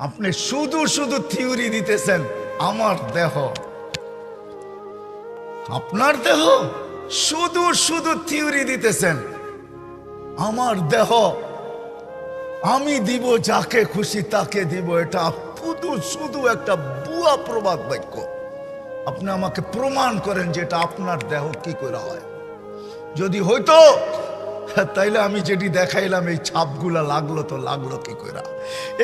আপনি শুধু শুধু থিওরি দিতেছেন। আমার দেহ, আপনার দেহ, শুধু শুধু থিওরি দিতেছেন। আমার দেহ আমি দিব, যাকে খুশি তাকে দিব, এটা শুধু শুধু একটা বুয়া প্রবাদ বাক্য। আপনি আমাকে প্রমাণ করেন যে এটা আপনার দেহ কি করে হয়। যদি হইতো তাইলে আমি যেটি দেখাইলাম এই ছাপগুলা লাগলো তো লাগলো কি করে,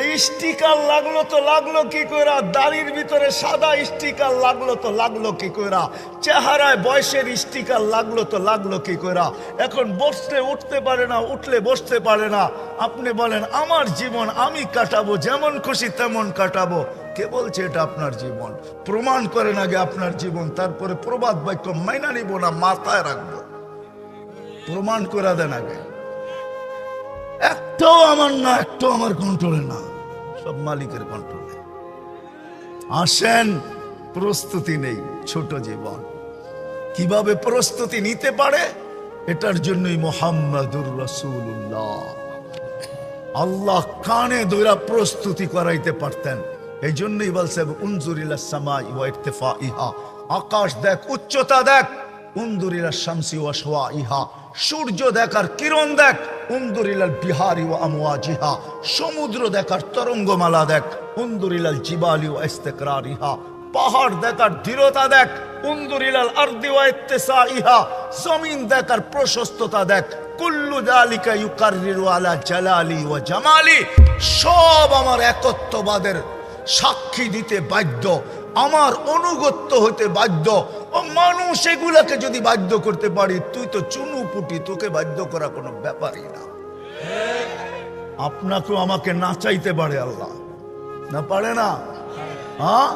এই স্টিকার লাগলো তো লাগলো কি করে, দাড়ির ভিতরে সাদা স্টিকার লাগলো তো লাগলো কি করে, চেহারায় বয়সের স্টিকার লাগলো তো লাগলো কি করে। এখন বসতে উঠতে পারে না, উঠলে বসতে পারে না। আপনি বলেন আমার জীবন আমি কাটাবো, যেমন খুশি তেমন কাটাবো। কে বলছে এটা আপনার জীবন? প্রমাণ করেন আগে আপনার জীবন, তারপরে প্রবাদ বাক্য মাইনা নিব না মাথায় রাখবো। প্রমাণ করে দেন আগে। একটাও আমার না, একটাও আমার কন্ট্রোলে না, সব মালিকের কন্ট্রোলে। আসেন, প্রস্তুতি নেই, ছোট জীবন কিভাবে প্রস্তুতি নিতে পারে এটার জন্যই মুহাম্মাদুর রাসূলুল্লাহ আল্লাহ কানে ধরে প্রস্তুতি করাইতে পারতেন। এই জন্যই বলছে উনজুর ইলাস সামাই ওয়া ইরতিফাইহা, আকাশ দেখ, উচ্চতা দেখ। উনজুর ইলাস শামসি ওয়া শাওয়াইহা, সূর্য দেখার কিরণ দেখ। উনজুর ইলাল বিহারি ওয়া আমওয়াজিহা, সমুদ্র দেখার তরঙ্গমালা দেখ। উনজুর ইলাল জিবালি ওয়া ইস্তিকরারিহা, পাহাড় দেখার দৃঢ়তা দেখ। উনজুর ইলাল আরদি ওয়া ইত্তিসাইহা, জমিন দেখার প্রশস্ততা দেখ। কুল্লু যালিকা ইউকাররিরু আলা জালালি ওয়া জামালি, সব আমার একত্ববাদের সাক্ষী দিতে বাধ্য, আমার অনুগত্য হতে বাধ্য। ও মানুষ এগুলাকে যদি বাধ্য করতে পারি, তুই তো চুনুপুটি, তোকে বাধ্য করা কোনো ব্যাপারই না। আপনাকেও আমাকে নাচাইতে পারে আল্লাহ, না পারে না? হ্যাঁ,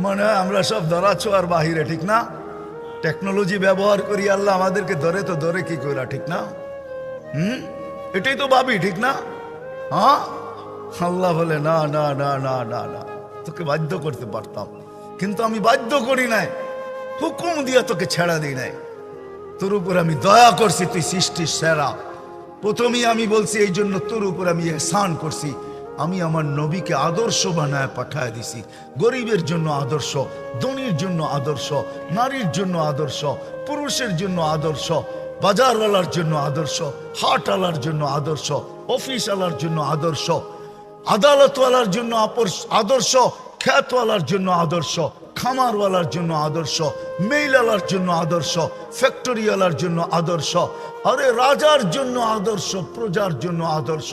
মনে হয় আমরা সব ধরাছোঁয়ার বাহিরে, ঠিক না? টেকনোলজি ব্যবহার করি, আল্লাহ আমাদেরকে ধরে তো ধরে কি করে, ঠিক না? এটাই তো ভাবি, ঠিক না? হ্যাঁ, আল্লাহ বলে না না না না না না, তোকে বাধ্য করতে পারতাম, কিন্তু আমি বাধ্য করি নাই, হুকুম দিয়া তোকে ছেড়া দিই নাই। তোর উপর আমি দয়া করছি, তুই সৃষ্টির সেরা। প্রথমেই আমি বলছি এই জন্য তোর উপর আমি ইহসান করছি। আমি আমার নবীকে আদর্শ বানায় পাঠায় দিছি। গরিবের জন্য আদর্শ, ধনীর জন্য আদর্শ, নারীর জন্য আদর্শ, পুরুষের জন্য আদর্শ, বাজারওয়ালার জন্য আদর্শ, হাটওয়ালার জন্য আদর্শ, অফিসওয়ালার জন্য আদর্শ, আদালতওয়ালার জন্য আদর্শ, খ্যাতওয়ালার জন্য আদর্শ, খামারওয়ালার জন্য আদর্শ, মেইলালার জন্য আদর্শ, ফ্যাক্টরিওয়ালার জন্য আদর্শ, আরে রাজার জন্য আদর্শ, প্রজার জন্য আদর্শ,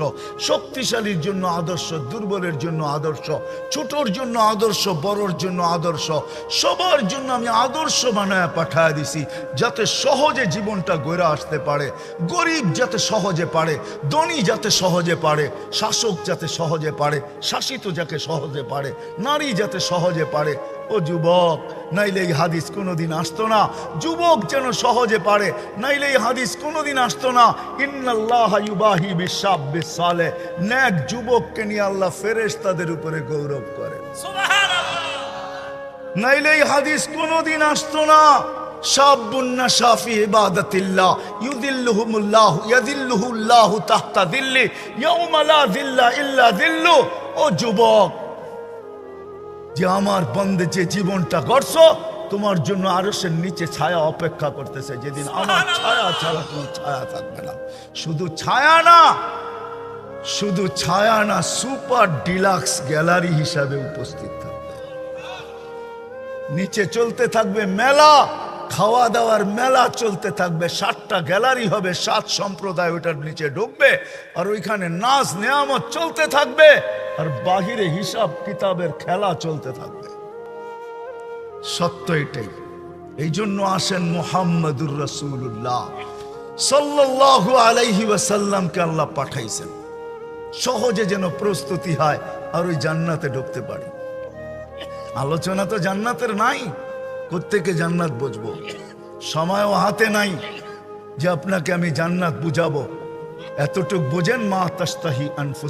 শক্তিশালীর জন্য আদর্শ, দুর্বলের জন্য আদর্শ, ছোটর জন্য আদর্শ, বড়র জন্য আদর্শ, সবার জন্য আমি আদর্শ বানায় পাঠায় দিছি, যাতে সহজে জীবনটা গড়ে আসতে পারে। গরিব যাতে সহজে পারে, ধনী যাতে সহজে পারে, শাসক যাতে সহজে পারে, শাসিত যাকে সহজে পারে, নারী যাতে সহজে পারে। ও যুবক, নাইলে এই হাদিস কোনোদিন আসতো না। যুবক যেন সহজে পারে, নাইলে এই হাদিস কোনোদিন আসতো না। ইন্নাল্লাহা ইউবাহি বিশাব্বিস সালেহ, নেক যুবককে নিয়ে আল্লাহ ফেরেশতাদের উপরে গৌরব করেন, সুবহানাল্লাহ। নাইলে এই হাদিস কোনোদিন আসতো না। শাবুন নাশা ফি ইবাদাতিল্লাহ ইউদিল্লুহুমুল্লাহু ইয়াদিল্লুহুল্লাহু তাহতা দিল্লি ইয়াউমা লা দিল্লা ইল্লা দিল্লু। ও যুবক, যে আমার বন্দে যে জীবনটা গড়ছো, তোমার জন্য আরশের নিচে ছায়া অপেক্ষা করতেছে, যেদিন আমার ছায়া ছাড়া কোনো ছায়া থাকবে না। শুধু ছায়া না, শুধু ছায়া না, সুপার ডিলাক্স গ্যালারি হিসাবে উপস্থিত থাকবে। নিচে চলতে থাকবে মেলা, খাওয়া দাওয়ার মেলা চলতে থাকবে। 7টা গ্যালারি হবে, 7 সম্প্রদায় ওটার নিচে ঢুকবে, আর ওইখানে নাচ নেয়ামত চলতে থাকবে, আর বাহিরে হিসাব কিতাবের খেলা চলতে থাকবে। সত্য এটাই। এই জন্য আসেন মুহাম্মাদুর রাসূলুল্লাহ সাল্লাল্লাহু আলাইহি ওয়াসাল্লামকে আল্লাহ পাঠাইছেন, সহজে যেন প্রস্তুতি হয় আর ওই জান্নাতে ঢুকতে পারি। আলোচনা তো জান্নাতের নাই, কোত্থেকে জান্নাত বুঝবো? সময়ও হাতে নাই যে আপনাকে আমি জান্নাত বুঝাবো। এতটুক বোঝেন, মা তাস্তাহি আনফুস